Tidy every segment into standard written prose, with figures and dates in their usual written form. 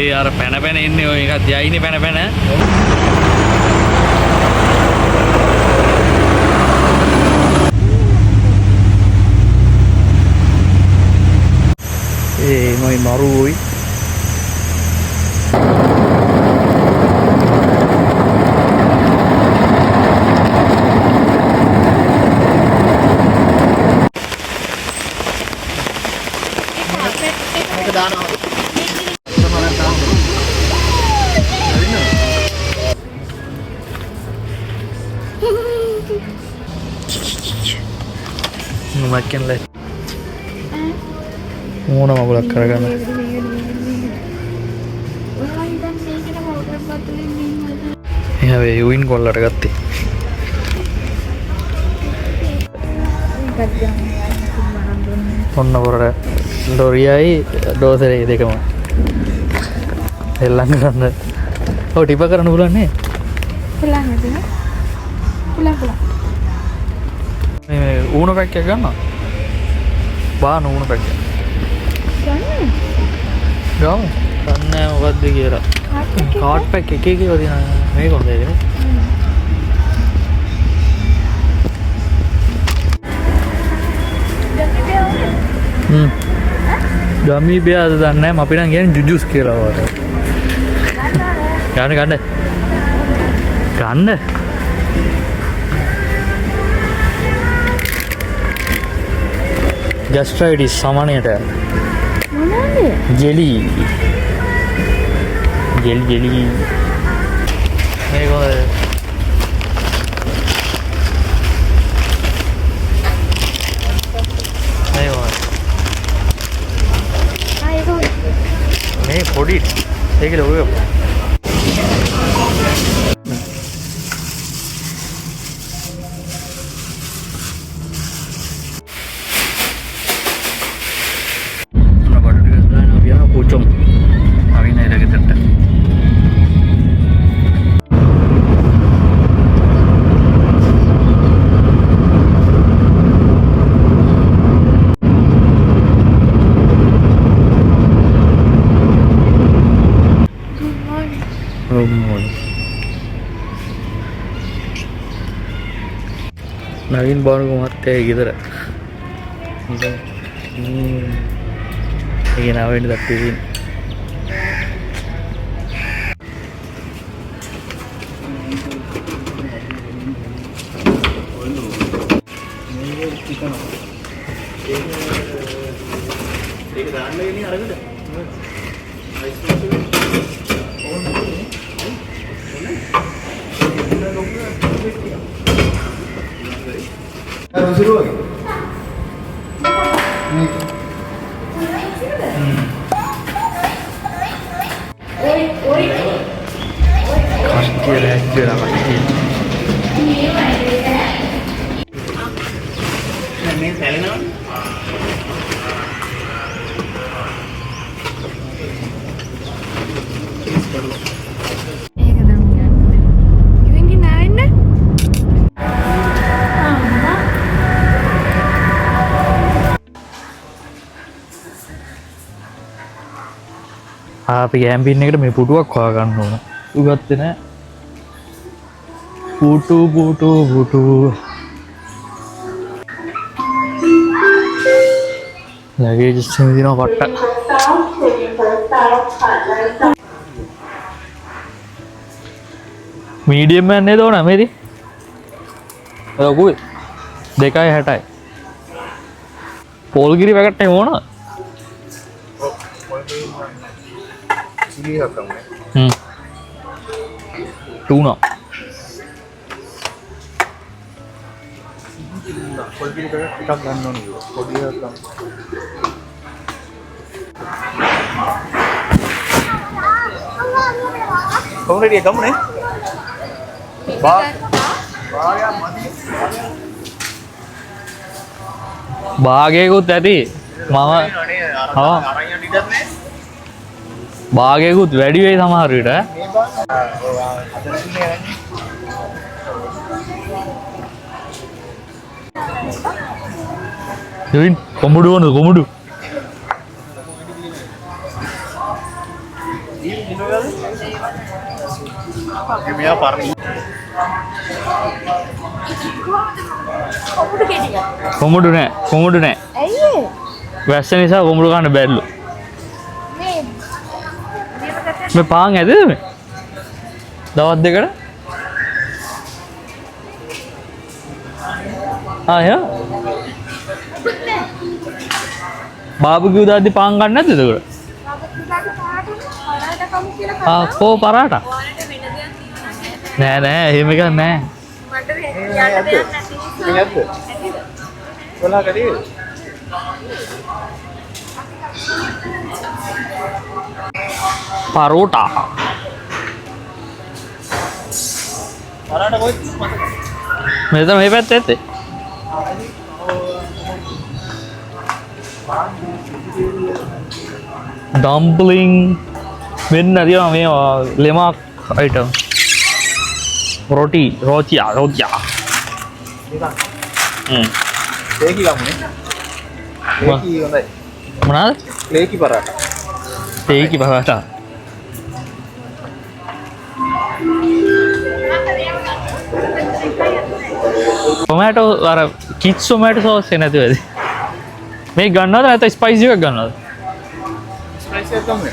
ඒ අර පැන පැන ඉන්නේ ඔය එකක් තියාගෙන පැන පැන. ඒ මොයි මරුයි. makin leh මොන මගුලක් කරගන්න එහෙනම් ඒ යුයින් කොල්ලට ගත්තේ ඔන්න පොරට ලොරියයි ඩෝසරේ දෙකම එල්ලම් කරන්න ඔව් ටිප කරන්න පුළුවන් නේ පුළුවන් නේද පුළුවන් මේ ඌණ පැක් එක ගන්නවා බාන ඌණ පැක් එක ගන්න ගන්න මොකද්ද කියලා කාඩ් පැක් එක එක වදින මේක හොඳයි නේ ගමි බියාද දන්නේ නැහැ අපි නම් කියන්නේ ජුජුස් කියලා වගේ ගන්න gastritis සමනයට මොනවාද ජෙලි මේක මේ පොඩි ඒක ලොකු pucung kami naik lagi tertek nagin baru mati gitu lah ingin awalnya tapi අපි කැම්පින් එකට මේ පුටුවක් හොයා ගන්න ඕන. උගත්තේ නෑ. පුටු. ලගේජ් එකෙන් දිනව පට්ට. මීඩියම් එකක් නේද ඕන මේදි? ඔකුයි 2.60යි. පොල්ගිරි පැකට් එක ඕන? tuna kamu ready kamu nih භාගයකුත් ඇති මම භාගයකුත් වැඩි වෙයි සමහර විට යවින් කොමුඩු මෙයා පරණ කොමුඩු නෑ. ඇයි වැස්ස නිසා කොමුඩු ගන්න බැරිලු. මේ මේ පාන් ඇදද මේ? දවස් දෙකට? එහෙනම් බාබකියු දාද්දි පාන් ගන්න නැද්ද එතකොට? කෝ පරාට? නෑ එහෙම එකක් නෑ. නැද්ද? කොලා කඩේ පරෝටා. පරාට කොයිද මතක? මෙතන මේ පැත්තේ ඇත්තේ. dumpling වෙන්න තියෙනවා මේ ලෙමක් අයිටම්. රෝචියා. ලේකි ගමුනේ. ලේකි හොඳයි. මොනවාද? ලේකි පරාට. තේකි පරාටා. ටොමැටෝ අර කිඩ්ස් ටොමැටෝ සෝස් එක නැතුවද? මේ ගන්නවද නැත්නම් ස්පයිසි එකක් ගන්නවද? ස්පයිසි එකක් ගමු.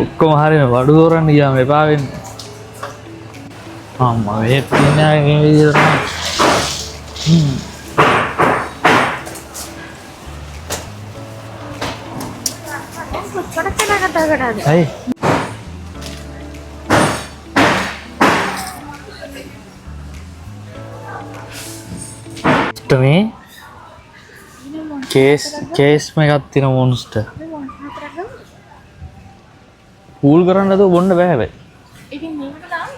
ඔක්කොම හරියම වඩු දෝරන්න ගියාම එපා වෙන්නේ. අම්මා මේ පින්නේ මේ විදිහට කොච්චර කතා කරාද? ඇයි? මේ කේස් එකක් තියෙන මොන්ස්ටර්. කූල් කරන්න නැතුව බොන්න බෑ හැබැයි. ඉතින් මේකට දාන්න.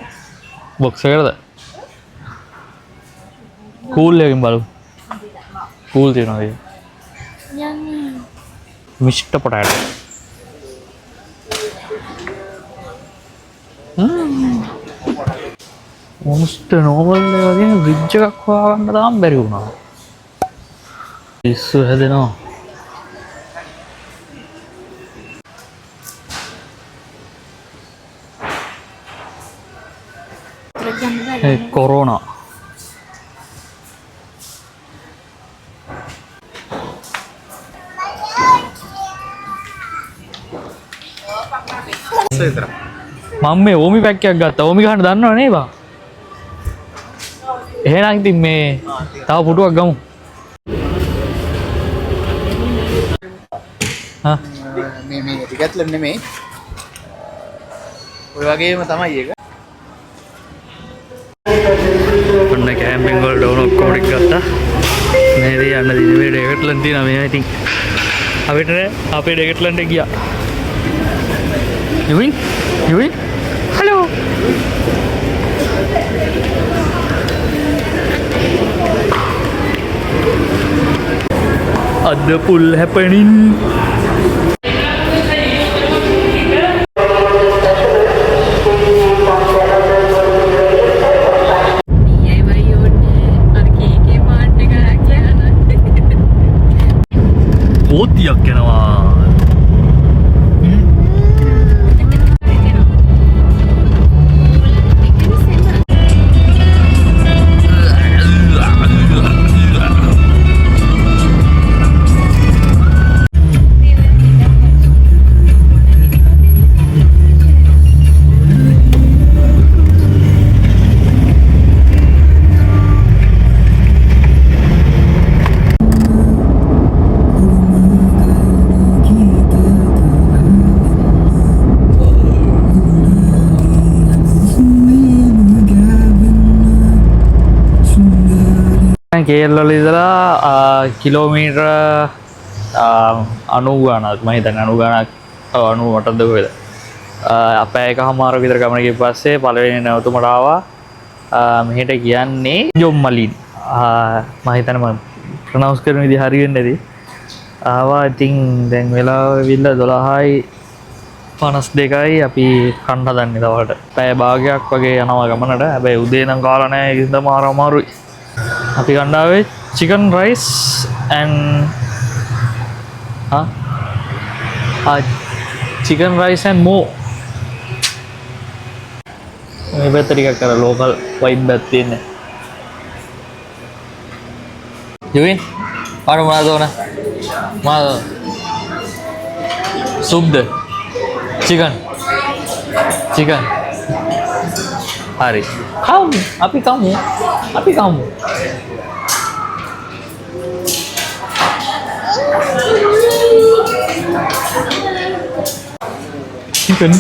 බොක්ස් එකකටද? කූල් එකකින් බලමු. කූල් තියෙනවා ඒක. යන්නේ. මිස්ටර් පොටෑටෝ. මොන්ස්ටර් නෝමල් එක වගේ බ්‍රිජ් එකක් හොයාගන්න තාම බැරි වුණා. පිස්සු හැදෙනවා. කොරෝනා. මම මේ ඕමි පැක් එකක් ගත්තා. ඕමි ගහන්න දන්නව නේ බා? එහෙනම් ඉතින් මේ තව පුටුවක් ගමු. හා මේ ටිකත්ල නෙමෙයි. ඔය වගේම තමයි ඒක. ඔන්න කැම්පින් වලට ඕන ඔක්කොම ටික ගත්තා. මේ දේ යන්න දිනේ ඩෙකට්ලන් තියෙනවා මේ ඉතින් අපිට අපේ ඩෙකට්ලන්ට ගියා. යුවින් හලෝ අද පුල් හැපනින් පෝතියක් යනවා. කේරළවල ඉඳලා කිලෝමීටර 90 ගණක් මම හිතන්නේ 90 ගණක් 98ද කොහෙද අපේ එකමාර විතර ගමන ගිය පස්සේ පළවෙනි නැවතුමට ආවා මෙහෙට කියන්නේ ජොම්මලින් මම හිතන්නේ මම ප්‍රොනවුන්ස් කරන විදිහ හරි වෙන්නේ නැති ආවා ඉතින් දැන් වෙලාව විල්ල 12:52යි අපි කන්න හදන්නේ තවලට පැය භාගයක් වගේ යනවා ගමනට හැබැයි උදේ නම් කාලා නැහැ ඒක නිසා මාර අමාරුයි අපි ගන්නාවේ chicken rice and chicken rice and more. මේ පැත්ත ටිකක් අර local vibe එකක් තියෙන. ජුවින් පාර මොනවද ඕන? මොනවද? සුප්ද? chicken. හරි. අපි කමු.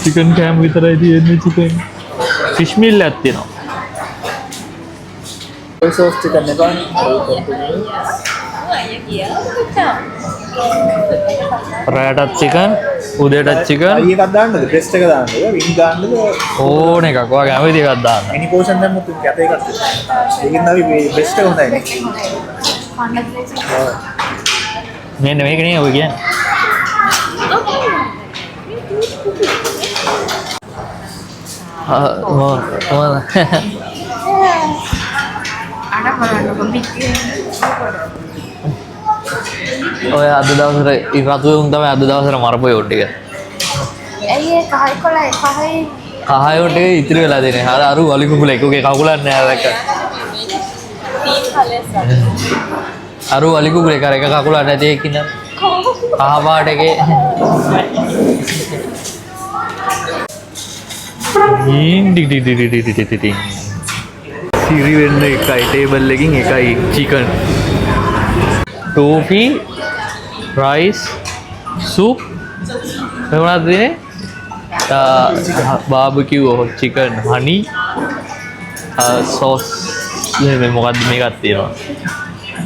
chicken කෑම විතරයි තියෙන්නේ chicken. fish meal එකක් තියෙනවා. සෝස් chicken එක ගන්න. රෑටත් chicken, උදේටත් chicken. අය එකක් දාන්නද? බ්‍රෙස්ට් එක දාන්නද? වින් දාන්නද? ඕන එකක්. ඔයාගේ කැමති එකක් දාන්න. මිනි පෝෂන් දැම්මොත් කැත එකක් තියෙනවා. ඒකෙන් අපි බ්‍රෙස්ට් එක හොඳයි නේ. මෙන්න මේක නේ ඔය කියන්නේ. ඔය අද දවසට රතුවුන් තමයි අද දවසට මරපු යොට් ටික. ඇයි ඒ කහයි කොළයි කහයි කහ යොට් ටික ඉතිරි වෙලා දෙන්නේ. අර අරු වලි කුකුල එකගේ කකුලක් නෑ දැක්ක. අරු වලි කුකුල එක කකුලක් නැති එක්කින. කහ පාට එකේ. සිරි වෙන්න එකයි ටේබල් එකකින් එකයි chicken. tofu rice soup මොනවද දෙන්නේ barbecue chicken honey sauce මේ මොකද්ද මේකක් තියෙනවා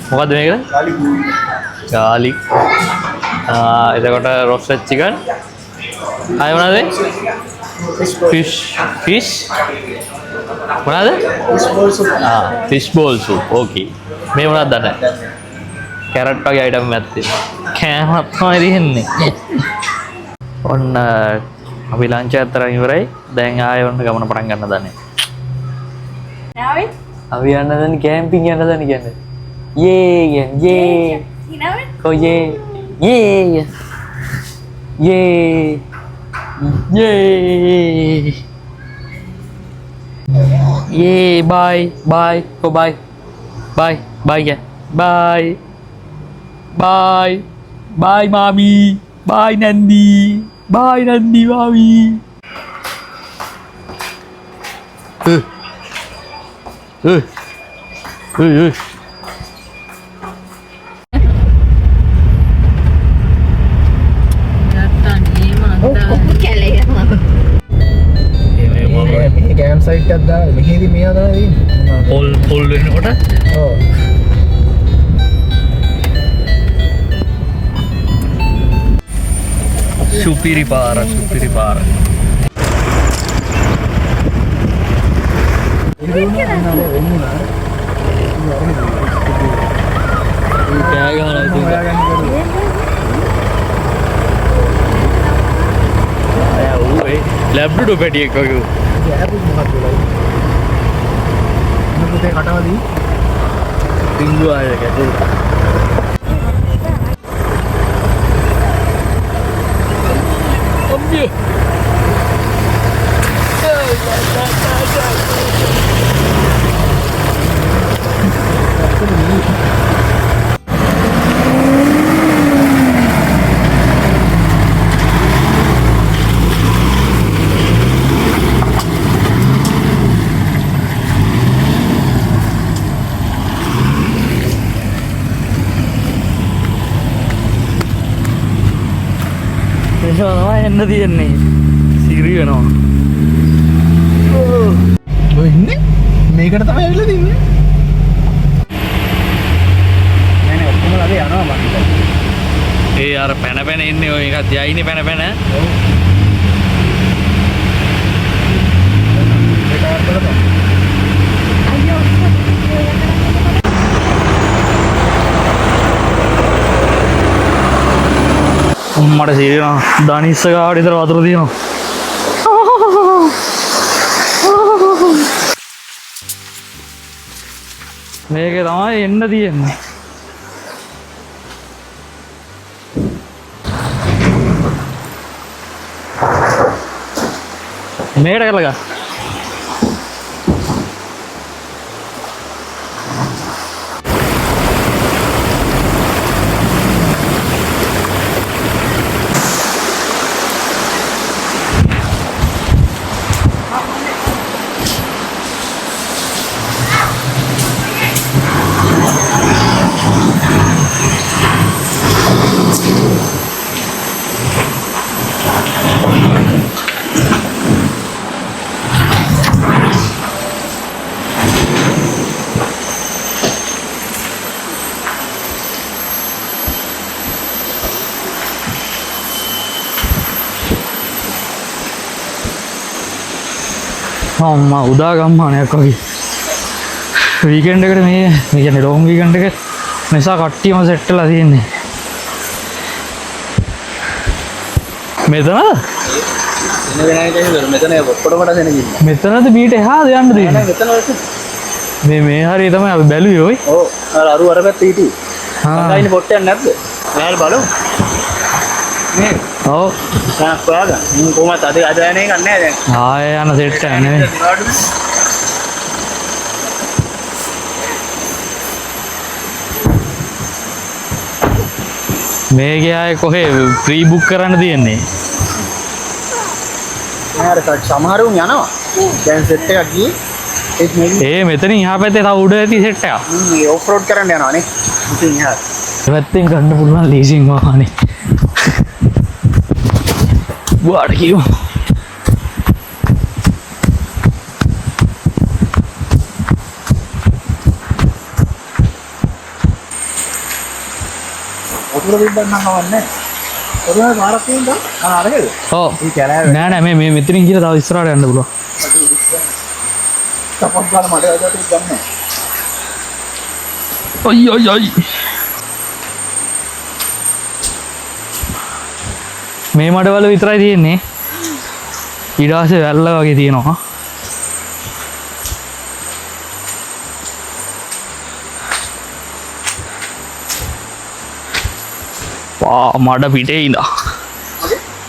මොකද්ද මේක garlic එතකොට roasted chicken ආය මොනවද fish මොනවද fish bowl soup okay මේ මොනවද දන්නේ කැරට් වගේ අයිටම් එකක් තියෙනවා. කෑමක් තමයි තියෙන්නේ. ඔන්න අපි ලන්ච් එක අතරන් ඉවරයි. දැන් ආයෙ ඔන්න ගමන පටන් ගන්න දන්නේ. නාවේ අපි යන්න දන්නේ කැම්පින් යන්න දන්නේ කියන්නේ. යේ. හිනාවේ කො යේ. bye. Go bye. Bye ya. Bye mami. Bye Nandi. Mami. මේ කැම්ප් සයිට් එකක් දාලා මෙහෙදි මෙයා දාලා තියෙන්නේ. පොල් වෙනකොට ඔව්. සුපිරි පාර. ලැබ්ඩු පැටියෙක් වගේ. පුතේ කටවදී ඩිංගු ආයෙක ඇතුළේ. අම්බිය. එන්න තියෙන්නේ සිරි වෙනවා ඔය ඉන්නේ මේකට තමයි ඇවිල්ලා තින්නේ නෑ ඔක්කොම ළඟ යනවා මම ඒ අර පැන ඉන්නේ ඔය එකක් තියයිනේ පැන ඒක බලපන් මට සිරිනවා දනිස්ස ගාවට විතර වතුර තියෙනවා මේක තමයි එන්න තියෙන්නේ මේකට කරලා ගන්න. අම්මා උදා ගම්මානයක් වගේ වීකෙන්ඩ් එකට මේ කියන්නේ ලොං වීකෙන්ඩ් එක නිසා කට්ටියම සෙට් වෙලා තියෙන්නේ. මෙතනද? මෙතනද බීට එහාද යන්න තියෙන්නේ? මේ හරිය තමයි අපි බැලුවේ ඔය. ඔව් අර අර පැත්තේ හිටියේ. ගයින් පොට්ටයක් නැද්ද? මෙයාල බලමු. මේ ඔව් කොහාද? කොහමද අද යන්නේ නැහැ දැන්. ආයෙ යන සෙට් එක නෙවෙයි. මේ ගියායේ කොහේ ප්‍රී බුක් කරන්න තියෙන්නේ? නෑ සමහරුන් යනවා. දැන් සෙට් එකක් ගියේ. ඒ මෙතනින් එහා පැත්තේ තව උඩ ඇති සෙට් එකක්. මේ ඔෆ් රෝඩ් කරන්න යනවා නේ. ඉතින් එහා. පැත්තෙන් ගන්න පුළුවන් ලීසින් වාහනේ. වාඩ කියමු. ඔතන වින්දන් නම් අවන්නේ. ඔතන පාරක් තියෙනද? අරගෙද? ඔව්. මේ කැලෑව. නෑ මේ මෙතනින් ගිහලා තව ඉස්සරහට යන්න පුළුවන්. තපස් ගන්න මට ඇදට ගන්න. අයි මේ මඩවල විතරයි තියෙන්නේ. ඊට පස්සේ වැල්ල වගේ තියෙනවා. මඩ පිටේ ඉඳා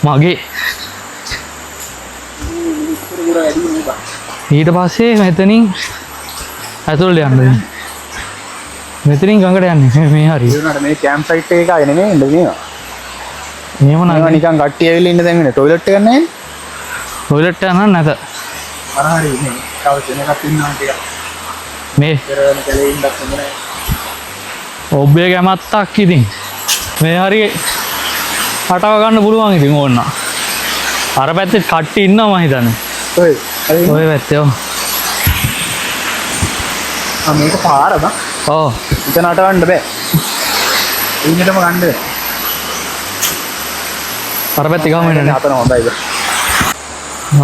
මගේ ඊට පස්සේ මෙතනින් ඇතුළට යන්න. මෙතනින් ගඟට යන්නේ මේ හරිය. මේ කැම්ප් සයිට් එක ආයේ නෙමෙයි ඉන්න මේවා. මේව මේවා නිකන් කට්ටිය ඇවිල්ලා ඉන්න දැන් ඉන්නේ টয়ලට් එකක් නැහැ. ටොයිලට් යන්න නැත. අර හරි නේ. තව දෙනකක් ඉන්නවා ටික. මේ පෙරවන කැලේ ඉන්නත් හොඳ නැහැ. ඔබ්බේ කැමත්තක් ඉතින් මේ හරිය හටව ගන්න පුළුවන් ඉතින් ඕන්න. අර පැත්තේ කට්ටි ඉන්නවා මම හිතන්නේ. ඔය ඔය පැත්තේ ඔව්. මේක පාරද? ඔව්. ඉතන අටවන්න බෑ. ඉන්නටම ගන්න බෑ. අර පැත්තේ ගමු එන්නේ. අතන හොඳයිද?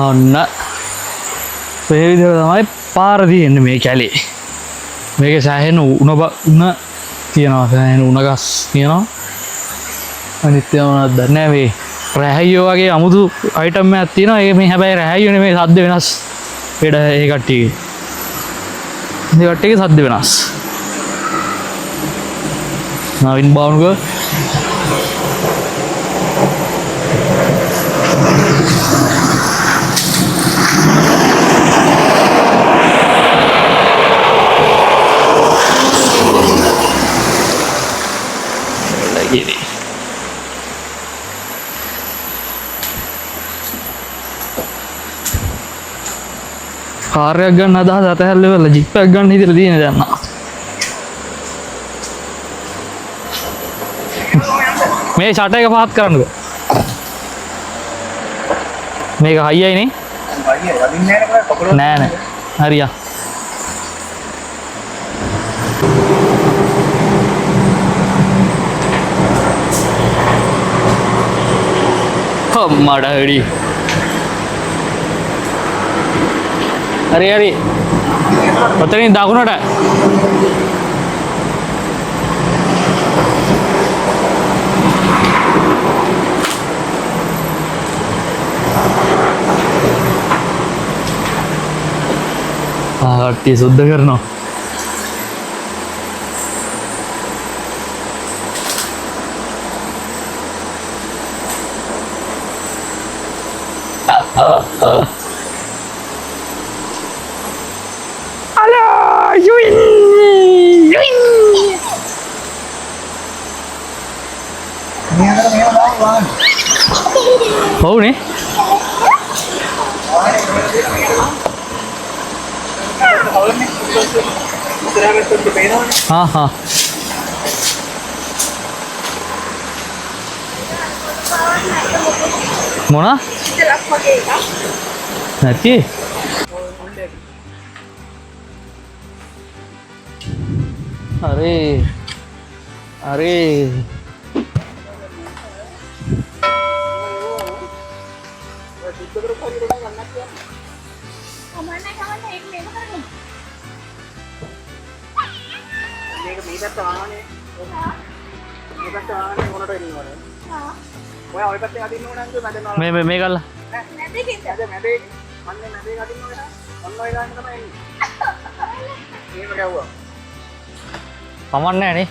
ඔන්න මේ විදිහට තමයි පාර තියෙන්නේ මේ කැලේ. මේක සෑහෙන උණ තියනවා. සෑහෙන උණ ගස් තියනවා. අනිත් ඒවා මොනවද දන්නේ නැහැ. මේ රැහැයියෝ වගේ අමුතු අයිටම් එකක් තියෙනවා. ඒක මේ හැබැයි රැහැයියෝ නෙමෙයි සද්ද වෙනස්. ඒ කට්ටියගේ. ඒ කට්ටියගේ සද්ද වෙනස්. නවින් බවුන්ග lagi කාර්යයක් ගන්න අදහස අතහැරලා ජිප් එකක් ගන්න හිතලා තියෙන දැන් නා. මේ ෂට් එක පහත් කරන්නකෝ. මේක හයියයි නේ? වඩිය වදින්නේ නැහැ නේ කකුල. නෑ නෑ. හරියා. මඩ හරි. හරි. ඔතනින් දකුණට. කට්ටිය සුද්ධ කරනවා. ඔව්නේ හා මොන ඉතලක් වගේ එකක්. නැති අරේ කමන්නේ ඒක මේක කරගන්න. මේක මේකට ආවනේ. මේකට ආවනේ මොනට එන්නේ. ඔය ඔය පැත්තේ අදින්න ඕන නේද මැදනවා. මේ ගල්ලා නැද්ද කිව්ද? අද මැදේ අන්නේ මැදේ අදින්න ඕන. ඔන්න ඔය ගාන තමයි එන්නේ. මේක ගැව්වා. කමන්නේ නේ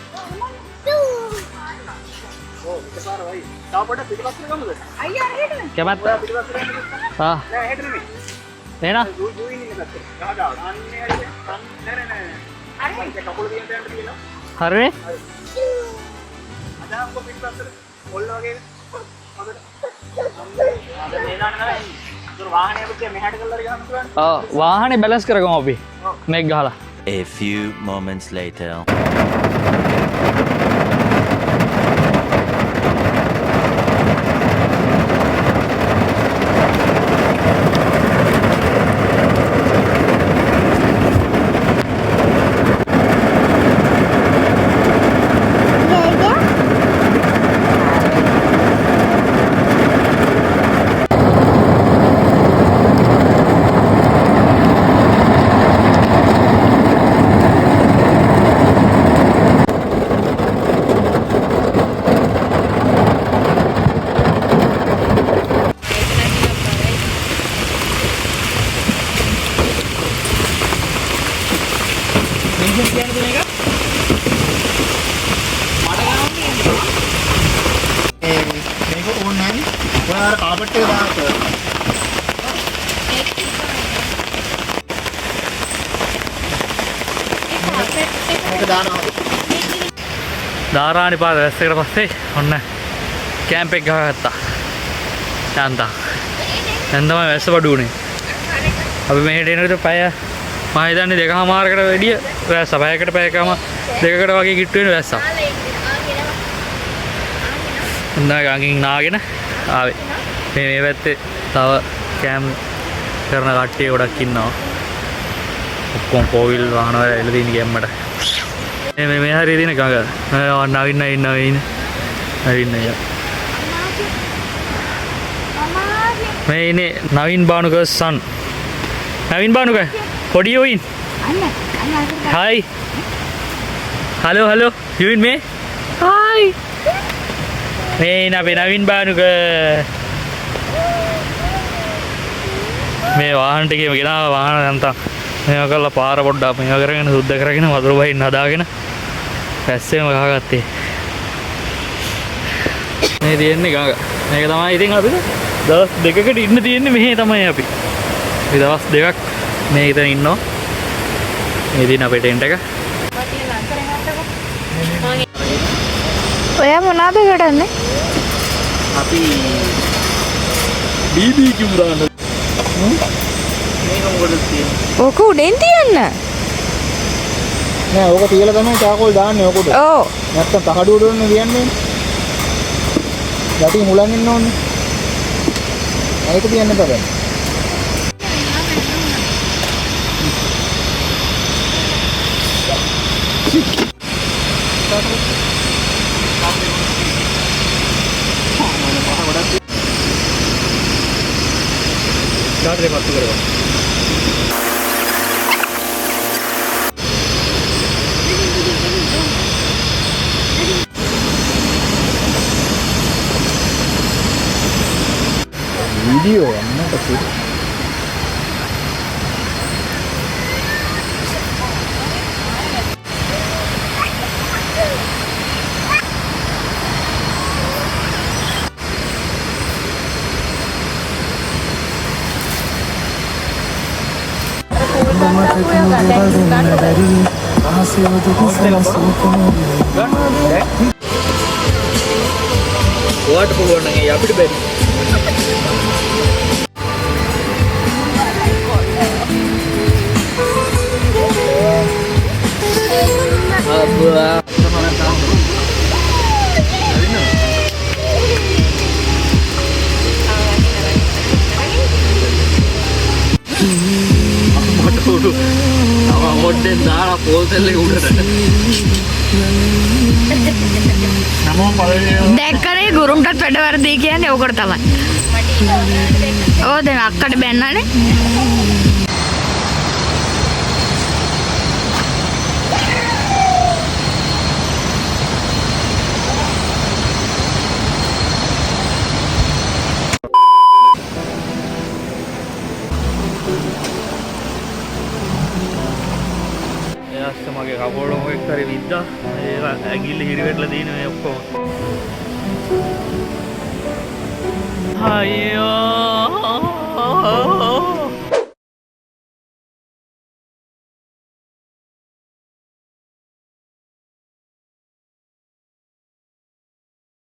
ඔව් පිටපාර වයි. තව පොඩක් පිටපස්සට ගමුද? අයියා හරියටම. කැමැත්ත ඔයා පිටපස්සට යන්න. ආ නෑ හෙට නෙමෙයි. එනා දුයි ඉන්නේ පැත්තේ. ගහගාව. අන්නේ හරියට. නෑ. හරි. මම කකුල දිහාට යන්න තියෙනවා. හරිනේ අදාම් කො පිටපස්සට පොල්ල වගේ. හොඳට. අද මේ ගාන තමයි. ඒක වාහනේ අපිට මෙහාට ගල්ලා ගන්න පුළුවන්. වාහනේ බැලන්ස් කරගමු අපි මේක ගහලා A few moments later. මේක ඕනේ නැහැ. ඔයාලා කාපට් එක දාන්න. මේක දානවා. දාරාණි පාර වැස්සකට පස්සේ ඔන්න කැම්ප් එක ගහගත්තා යන්තම් දැන් තමයි වැස්ස බඩු උනේ අපි මෙහෙට එනකොට පැය මම හිතන්නේ 2:00මාරකට වැඩිය වැස්ස පැයකට පැයකම දෙකකට වගේ කිට්ටු වෙන වැස්ස ගඟින් නාගෙන ආවේ මේ පැත්තේ තව කැම්ප් කරන කට්ටිය ගොඩක් ඉන්නවා ඔක්කොම ෆෝවිල් වාහන වල එළ දින ගැම්මට මේ හරිය දින ගඟ නවින්න නවින්න මේ ඉන්නේ Navin බානුකස් son Navin Bhanuka what are you in hi hello you in me hi මේ ඉන්න අපේ නවින් බානුක මේ වාහන ටිකේම ගෙනාවා වාහන නැන්තම් මේවා කරලා පාර පොඩ්ඩක් මේවා කරගෙන සුද්ධ කරගෙන වතුර බහින්න හදාගෙන පැස්සෙම ගහගත්තේ මේ තියෙන්නේ ගඟ මේක තමයි ඉතින් අපිට දවස් දෙකකට ඉන්න තියෙන්නේ මෙහෙ තමයි අපි මේ දවස් දෙකක් මේ ඉතින් ඉන්නවා මේ දින අපේ ටෙන්ට් එක ඔයා මොනවද කරන්නේ? අපි BBQ දාන්න. මේක මොකද තියෙන්නේ? ඕක උඩෙන් තියන්න. නෑ ඕක තියලා තමයි චාකෝල් දාන්නේ ඕකට. ඔව්. නැත්තම් තහඩුවට උඩ තියන්නේ. යටි මුලන් ඉන්න ඕනේ. ඒක තියන්න බෑ. Cadre pattu කරගන්න. වීඩියෝ යන්නට පුළුවන්. ඔයාට පුළුවන් නම් ඒ අපිට බැරි. Abah. Sama modern දාලා පෝල්තෙල් එක උඩට. නමෝ පළවෙනි දැක්කනේ ගුරුන්ටත් වැඩ වර්ධී කියන්නේ ඕකට තමයි. ඕ දැන් අක්කට බැන්නනේ. එයාස්ස මගේ කපෝල මොකෙක් හරි විද්දා. ඒක ඇඟිල්ල හිරිවෙట్లా දින මේ ඔක්කොම. අයියෝ